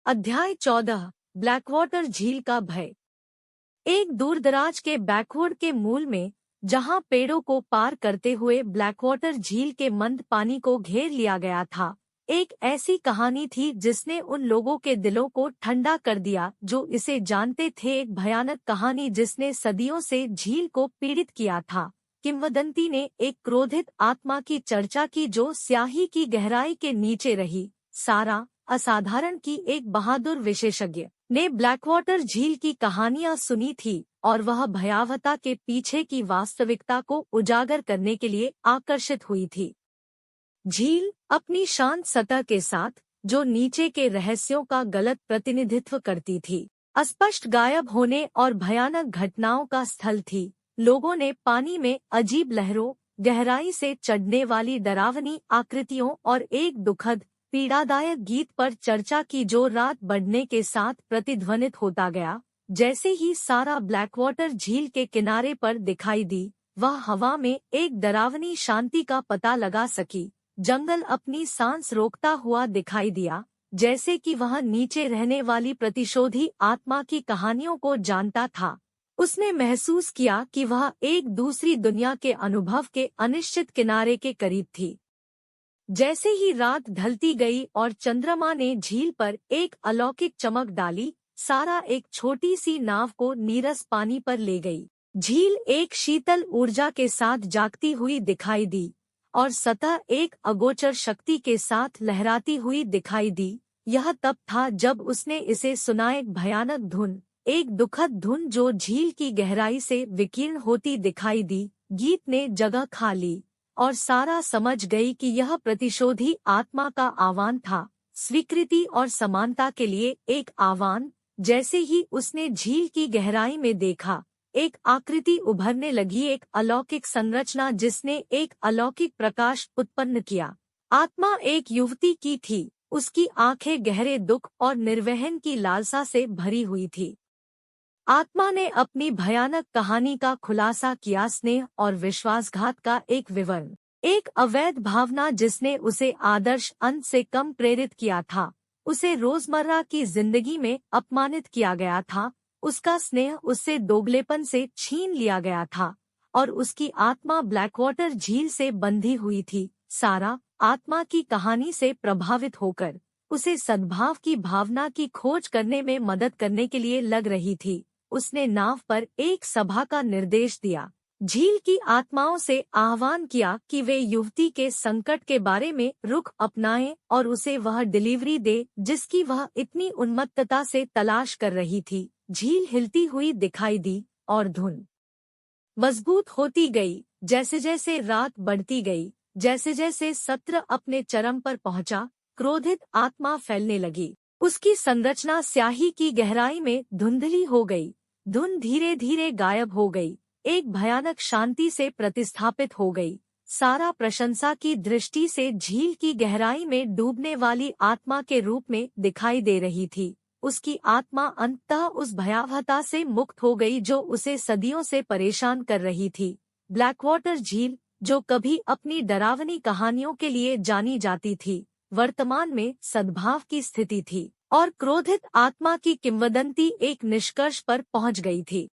अध्याय 14 ब्लैकवाटर झील का भय। एक दूरदराज के बैकवर्ड के मूल में, जहां पेड़ों को पार करते हुए ब्लैकवाटर झील के मंद पानी को घेर लिया गया था, एक ऐसी कहानी थी जिसने उन लोगों के दिलों को ठंडा कर दिया जो इसे जानते थे। एक भयानक कहानी जिसने सदियों से झील को पीड़ित किया था। किंवदंती ने एक क्रोधित आत्मा की चर्चा की जो स्याही की गहराई के नीचे रही। सारा असाधारण की एक बहादुर विशेषज्ञ ने ब्लैकवाटर झील की कहानियां सुनी थी और वह भयावहता के पीछे की वास्तविकता को उजागर करने के लिए आकर्षित हुई थी। झील अपनी शांत सतह के साथ, जो नीचे के रहस्यों का गलत प्रतिनिधित्व करती थी, अस्पष्ट गायब होने और भयानक घटनाओं का स्थल थी। लोगों ने पानी में अजीब लहरों, गहराई से चढ़ने वाली डरावनी आकृतियों और एक दुखद पीड़ादायक गीत पर चर्चा की जो रात बढ़ने के साथ प्रतिध्वनित होता गया। जैसे ही सारा ब्लैकवाटर झील के किनारे पर दिखाई दी, वह हवा में एक डरावनी शांति का पता लगा सकी। जंगल अपनी सांस रोकता हुआ दिखाई दिया, जैसे कि वह नीचे रहने वाली प्रतिशोधी आत्मा की कहानियों को जानता था। उसने महसूस किया कि वह एक दूसरी दुनिया के अनुभव के अनिश्चित किनारे के करीब थी। जैसे ही रात ढलती गई और चंद्रमा ने झील पर एक अलौकिक चमक डाली, सारा एक छोटी सी नाव को नीरस पानी पर ले गई। झील एक शीतल ऊर्जा के साथ जागती हुई दिखाई दी और सतह एक अगोचर शक्ति के साथ लहराती हुई दिखाई दी। यह तब था जब उसने इसे सुना, एक भयानक धुन, एक दुखद धुन जो झील की गहराई से विकीर्ण होती दिखाई दी। गीत ने जगह खा ली और सारा समझ गई कि यह प्रतिशोधी आत्मा का आह्वान था, स्वीकृति और समानता के लिए एक आह्वान। जैसे ही उसने झील की गहराई में देखा, एक आकृति उभरने लगी, एक अलौकिक संरचना जिसने एक अलौकिक प्रकाश उत्पन्न किया। आत्मा एक युवती की थी, उसकी आंखें गहरे दुख और निर्वहन की लालसा से भरी हुई थी। आत्मा ने अपनी भयानक कहानी का खुलासा किया, स्नेह और विश्वासघात का एक विवरण, एक अवैध भावना जिसने उसे आदर्श अंत से कम प्रेरित किया था। उसे रोजमर्रा की जिंदगी में अपमानित किया गया था, उसका स्नेह उससे दोगलेपन से छीन लिया गया था और उसकी आत्मा ब्लैकवाटर झील से बंधी हुई थी। सारा आत्मा की कहानी से प्रभावित होकर उसे सद्भाव की भावना की खोज करने में मदद करने के लिए लग रही थी। उसने नाव पर एक सभा का निर्देश दिया, झील की आत्माओं से आह्वान किया कि वे युवती के संकट के बारे में रुख अपनाएं और उसे वह डिलीवरी दे जिसकी वह इतनी उन्मत्तता से तलाश कर रही थी। झील हिलती हुई दिखाई दी और धुन मजबूत होती गई। जैसे जैसे रात बढ़ती गई, जैसे जैसे सत्र अपने चरम पर पहुंचा, क्रोधित आत्मा फैलने लगी। उसकी संरचना स्याही की गहराई में धुंधली हो गई। धुन धीरे धीरे गायब हो गई, एक भयानक शांति से प्रतिस्थापित हो गई। सारा प्रशंसा की दृष्टि से झील की गहराई में डूबने वाली आत्मा के रूप में दिखाई दे रही थी। उसकी आत्मा अंततः उस भयावहता से मुक्त हो गई जो उसे सदियों से परेशान कर रही थी। ब्लैकवाटर झील, जो कभी अपनी डरावनी कहानियों के लिए जानी जाती थी, वर्तमान में सद्भाव की स्थिति थी और क्रोधित आत्मा की किंवदंती एक निष्कर्ष पर पहुंच गई थी।